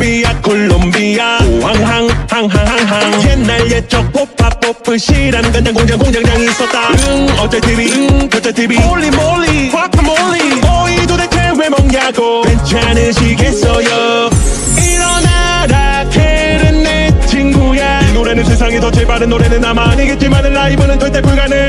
세르비아 콜롬비아 항항항항항 옛날 옛적 팝팝 포프시라는 간장 공장장이 있었다. 어쩔 TV 저쩔 TV 홀리몰리 과카몰리 어이 도대체 왜 먹냐고 괜찮으시겠어요. 일어나라 켈은 내 친구야. 이 노래는 세상에 더 제일 빠른 노래는 아마 아니겠지만 라이브는 절대 불가능.